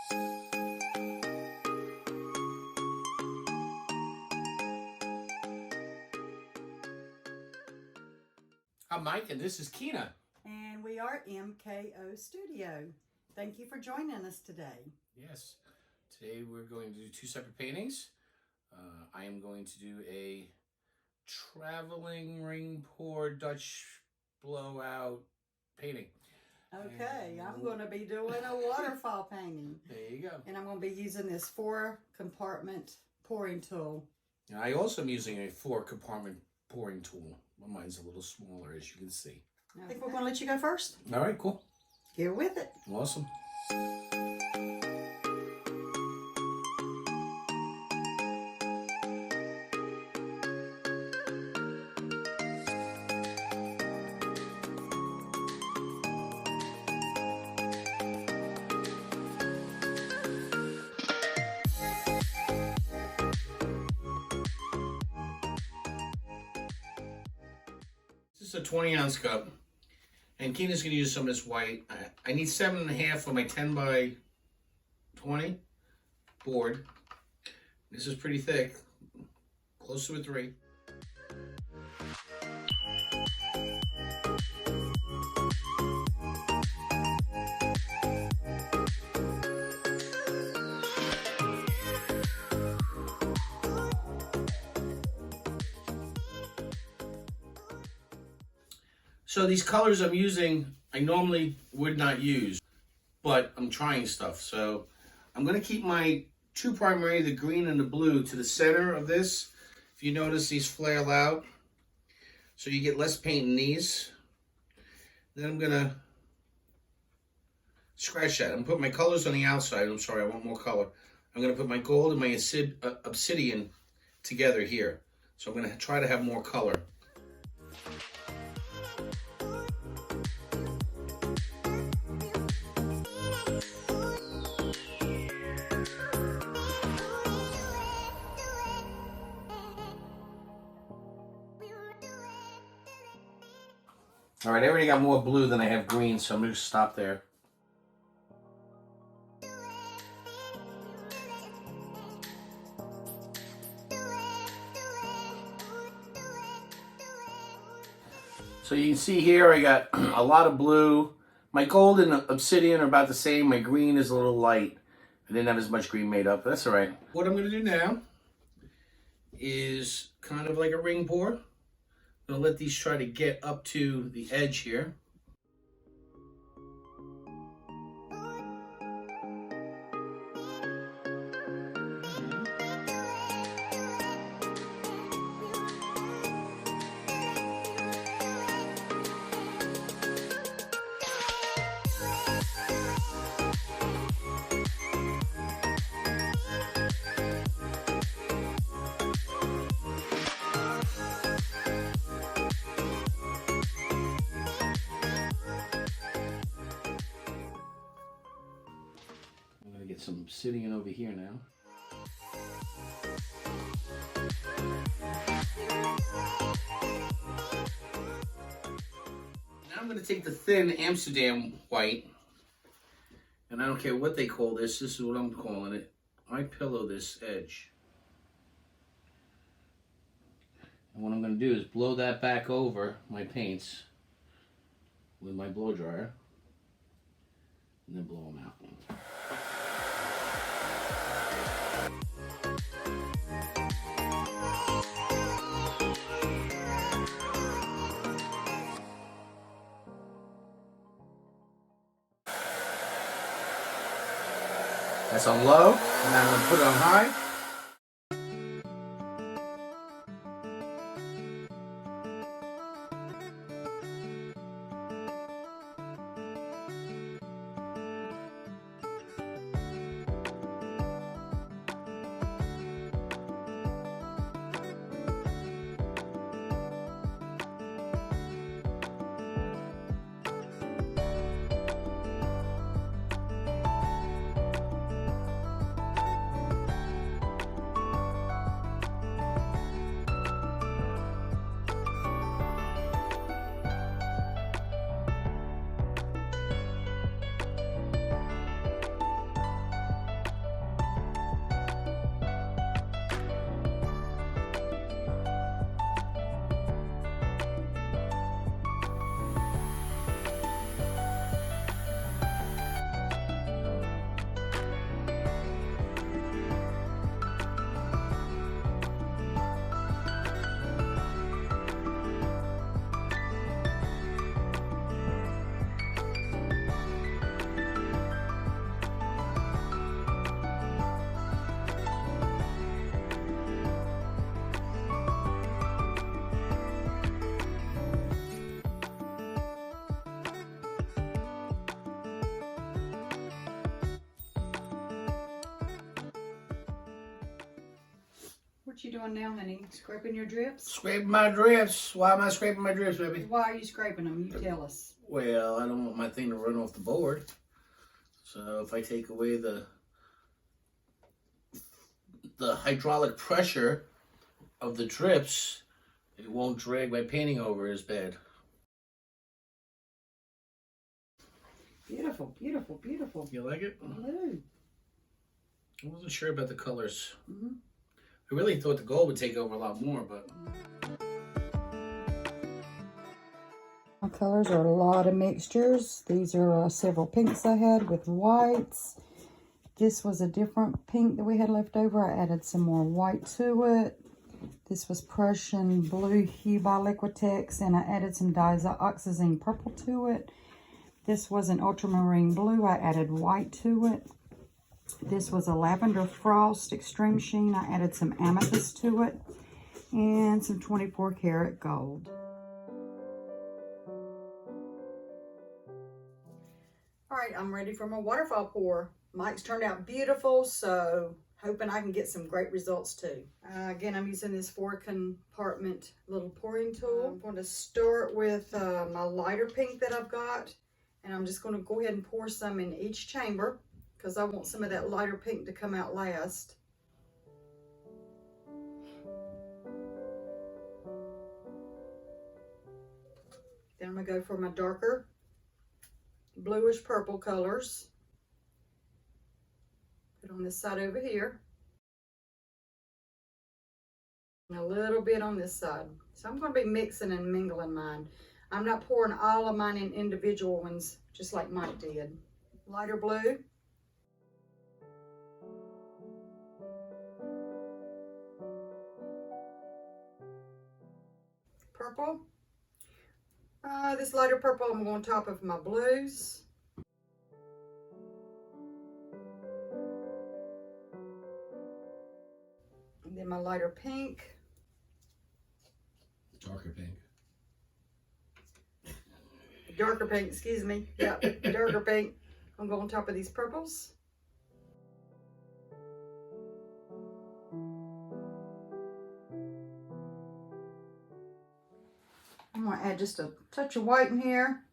I'm Mike and this is Keena. And we are MKO Studio. Thank you for joining us today. Yes, today we're going to do two separate paintings. I am going to do a traveling ring pour Dutch blowout painting. Okay, I'm going to be doing a waterfall painting. There you go. And I'm going to be using this 4-compartment pouring tool. And I also am using a 4-compartment pouring tool. Well, mine's a little smaller, as you can see. I think we're going to let you go first. All right, cool. Get with it. Awesome. This is a 20-ounce cup, and Keena's going to use some of this white. I need 7.5 for my 10 by 20 board. This is pretty thick, close to a 3. So these colors I'm using, I normally would not use, but I'm trying stuff. So I'm going to keep my two primary, the green and the blue, to the center of this. If you notice, these flail out, so you get less paint in these. Then I'm going to scratch that. I'm going to put my colors on the outside. I'm sorry, I want more color. I'm going to put my gold and my obsidian together here. So I'm going to try to have more color. All right, I already got more blue than I have green, so I'm going to stop there. So you can see here I got a lot of blue. My gold and obsidian are about the same. My green is a little light. I didn't have as much green made up, but that's all right. What I'm going to do now is kind of like a ring pour. I'm going to let these try to get up to the edge here. Get some obsidian over here now. Now I'm going to take the thin Amsterdam white, and I don't care what they call this, this is what I'm calling it. I pillow this edge. And what I'm going to do is blow that back over my paints with my blow dryer, and then blow them out. That's on low, and now I'm going to put it on high. What you doing now, honey? Scraping your drips? Scraping my drips. Why am I scraping my drips, baby? Why are you scraping them? You tell us. Well, I don't want my thing to run off the board. So if I take away the hydraulic pressure of the drips, it won't drag my painting over as bad. Beautiful, beautiful, beautiful. You like it? Blue. I wasn't sure about the colors. Mm-hmm. I really thought the gold would take over a lot more, but... My colors are a lot of mixtures. These are several pinks I had with whites. This was a different pink that we had left over. I added some more white to it. This was Prussian Blue Hue by Liquitex, and I added some dioxazine purple to it. This was an ultramarine blue. I added white to it. This was a Lavender Frost Extreme Sheen. I added some amethyst to it and some 24 karat gold. All right, I'm ready for my waterfall pour. Mike's turned out beautiful, so hoping I can get some great results too. Again, I'm using this 4-compartment little pouring tool. I'm going to start with my lighter pink that I've got, and I'm just going to go ahead and pour some in each chamber because I want some of that lighter pink to come out last. Then I'm going to go for my darker bluish purple colors. Put on this side over here. And a little bit on this side. So I'm going to be mixing and mingling mine. I'm not pouring all of mine in individual ones, just like Mike did. Lighter blue. Purple. This lighter purple I'm going on top of my blues. And then my lighter pink. Darker pink. Darker pink, excuse me. Yep, darker pink. I'm going on top of these purples. I'm going to add just a touch of white in here.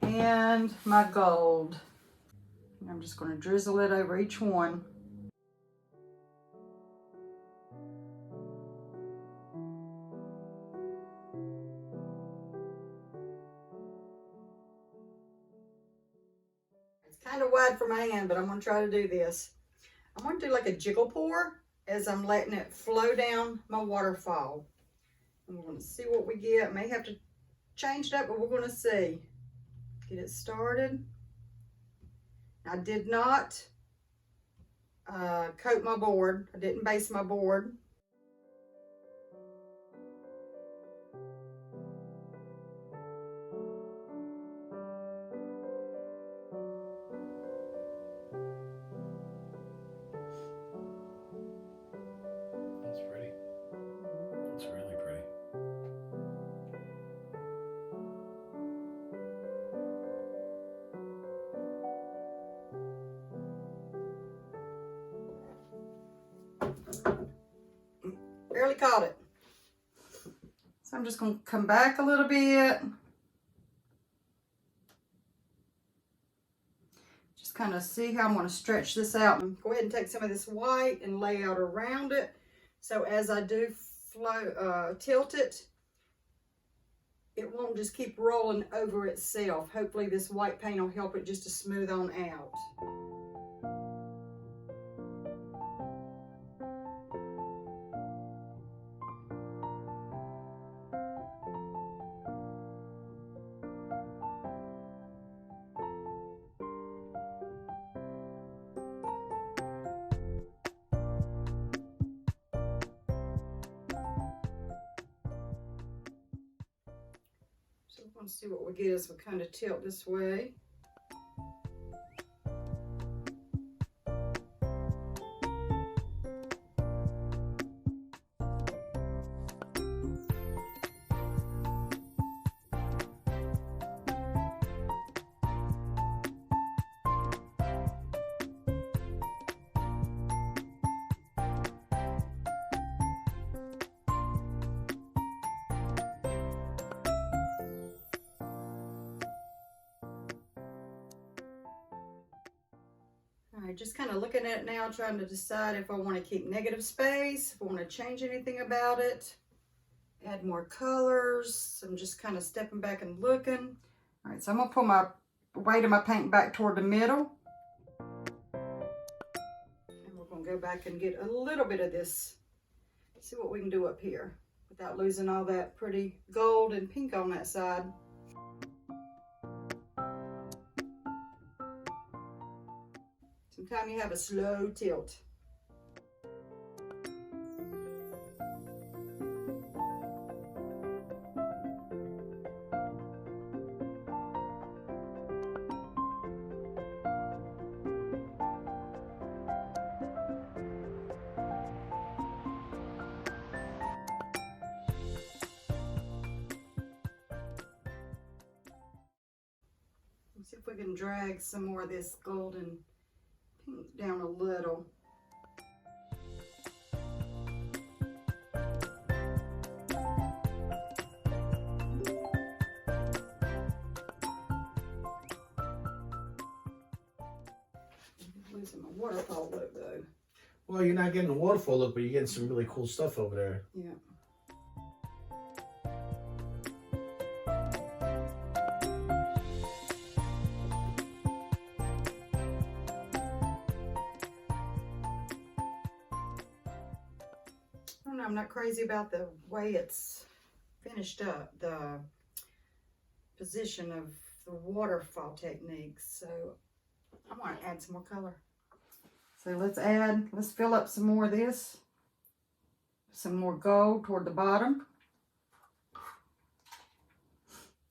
And my gold. And I'm just going to drizzle it over each one. It's kind of wide for my hand, but I'm going to try to do this. I'm going to do like a jiggle pour as I'm letting it flow down my waterfall. And we're going to see what we get. May have to change it up, but we're going to see. Get it started. I did not coat my board. I didn't base my board. That's pretty. That's really pretty. Barely caught it. So I'm just going to come back a little bit. Just kind of see how I'm going to stretch this out. Go ahead and take some of this white and lay out around it. So as I do tilt it, it won't just keep rolling over itself. Hopefully this white paint will help it just to smooth on out. So we're going to see what we get as we kind of tilt this way. just kind of looking at it now, trying to decide if I want to keep negative space, if I want to change anything about it, add more colors. I'm just kind of stepping back and looking. All right, so I'm going to pull my weight of my paint back toward the middle. And we're going to go back and get a little bit of this. See what we can do up here without losing all that pretty gold and pink on that side. Sometimes you have a slow tilt. Let's see if we can drag some more of this golden pink down a little. Losing my waterfall look though. Well, you're not getting a waterfall look, but you're getting some really cool stuff over there. Yeah. I'm not crazy about the way it's finished up, the position of the waterfall technique, so I want to add some more color. So let's fill up some more of this, some more gold toward the bottom.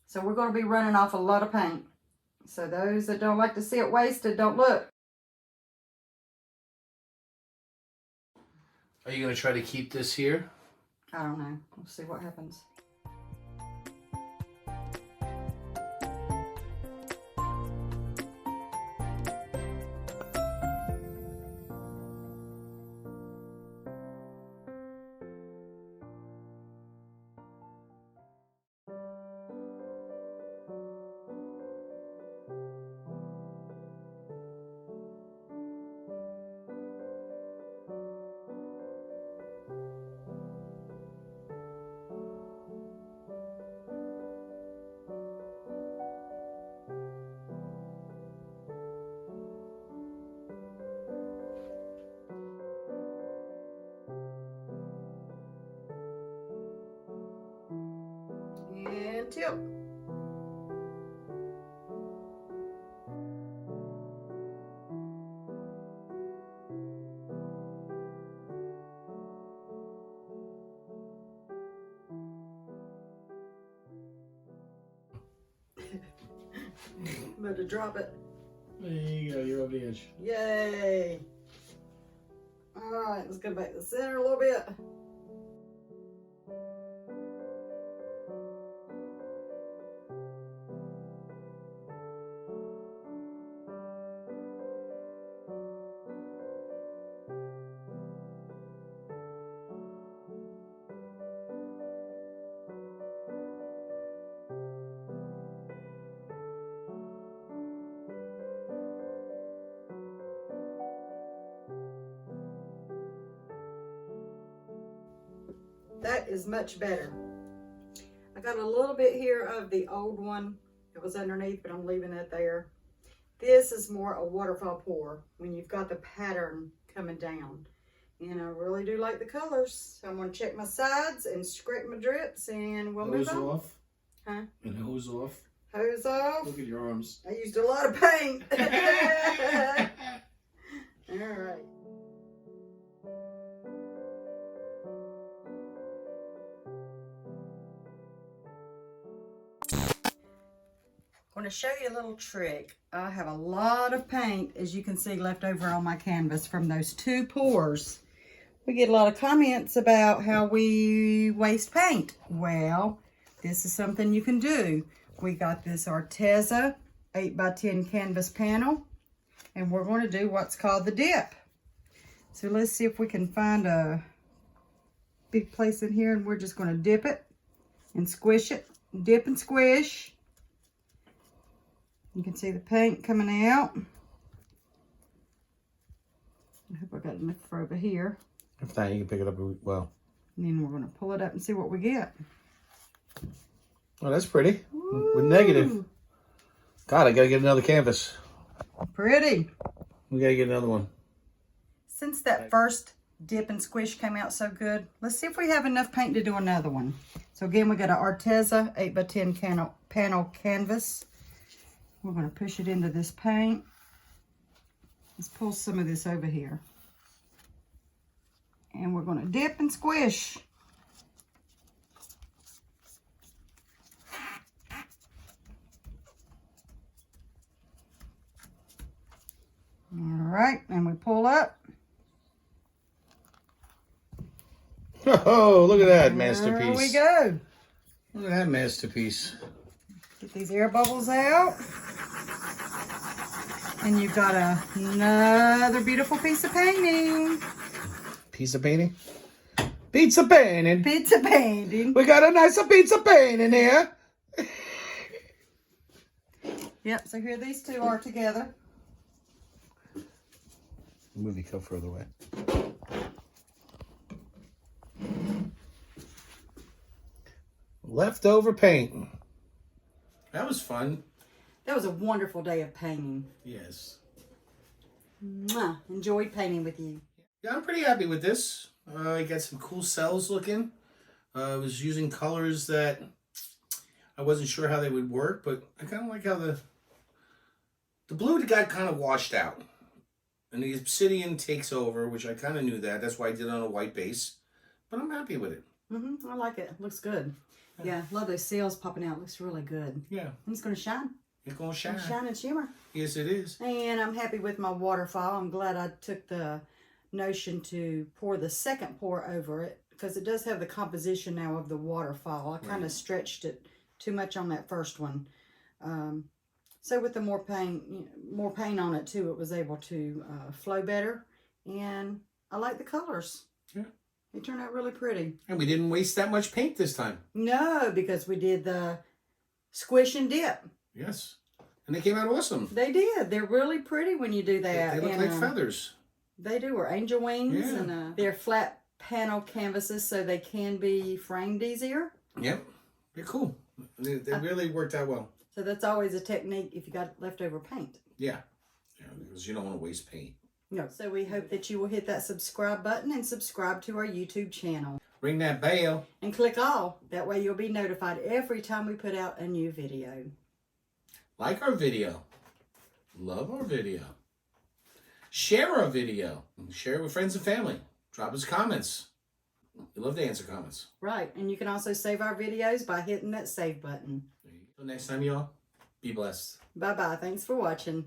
So we're going to be running off a lot of paint. So those that don't like to see it wasted, don't look. Are you going to try to keep this here? I don't know. We'll see what happens. And tilt. I'm about to drop it. There you go, you're over the edge. Yay! Alright, let's go back to the center a little bit. That is much better. I got a little bit here of the old one that was underneath, but I'm leaving it there. This is more a waterfall pour when you've got the pattern coming down. And I really do like the colors. So I'm going to check my sides and scrape my drips and we'll move on. Hose off. Huh? And hose off. Hose off. Look at your arms. I used a lot of paint. All right. I'm going to show you a little trick. I have a lot of paint, as you can see, left over on my canvas from those 2 pours. We get a lot of comments about how we waste paint. Well, this is something you can do. We got this Arteza 8x10 canvas panel, and we're going to do what's called the dip. So let's see if we can find a big place in here, and we're just going to dip it and squish it. Dip and squish. You can see the paint coming out. I hope I got enough for over here. If not, you can pick it up well. And then we're going to pull it up and see what we get. Oh, that's pretty. Ooh. With negative. God, I gotta get another canvas. Pretty. We gotta get another one. Since that first dip and squish came out so good, let's see if we have enough paint to do another one. So again, we got an Arteza 8x10 panel canvas. We're going to push it into this paint. Let's pull some of this over here. And we're going to dip and squish. All right, and we pull up. Oh, look at that masterpiece. There we go. Look at that masterpiece. Get these air bubbles out. And you've got another beautiful piece of painting. Piece of painting? Pizza painting. Pizza painting. We got a nice pizza painting here. Yep, so here these two are together. Move the cup further away. Leftover paint. That was fun. That was a wonderful day of painting. Yes. Mwah. Enjoyed painting with you. Yeah, I'm pretty happy with this. I got some cool cells looking. I was using colors that I wasn't sure how they would work, but I kind of like how the blue got kind of washed out. And the obsidian takes over, which I kind of knew that. That's why I did it on a white base. But I'm happy with it. I like it. Looks good. Yeah, love those sails popping out. Looks really good. Yeah. And it's going to shine. It's going to shine. Shine and shimmer. Yes, it is. And I'm happy with my waterfall. I'm glad I took the notion to pour the second pour over it, because it does have the composition now of the waterfall. I kind of stretched it too much on that first one. So with the more paint on it too, it was able to flow better. And I like the colors. Yeah. They turned out really pretty. And we didn't waste that much paint this time. No, because we did the squish and dip. Yes. And they came out awesome. They did. They're really pretty when you do that. They look like feathers. They do, or angel wings. Yeah. And they're flat panel canvases, so they can be framed easier. Yep. They're cool. They really worked out well. So that's always a technique if you got leftover paint. Yeah. Because you don't want to waste paint. No. So we hope that you will hit that subscribe button and subscribe to our YouTube channel. Ring that bell. And click all. That way you'll be notified every time we put out a new video. Like our video. Love our video. Share our video. Share it with friends and family. Drop us comments. We love to answer comments. Right. And you can also save our videos by hitting that save button. Until next time, y'all. Be blessed. Bye-bye. Thanks for watching.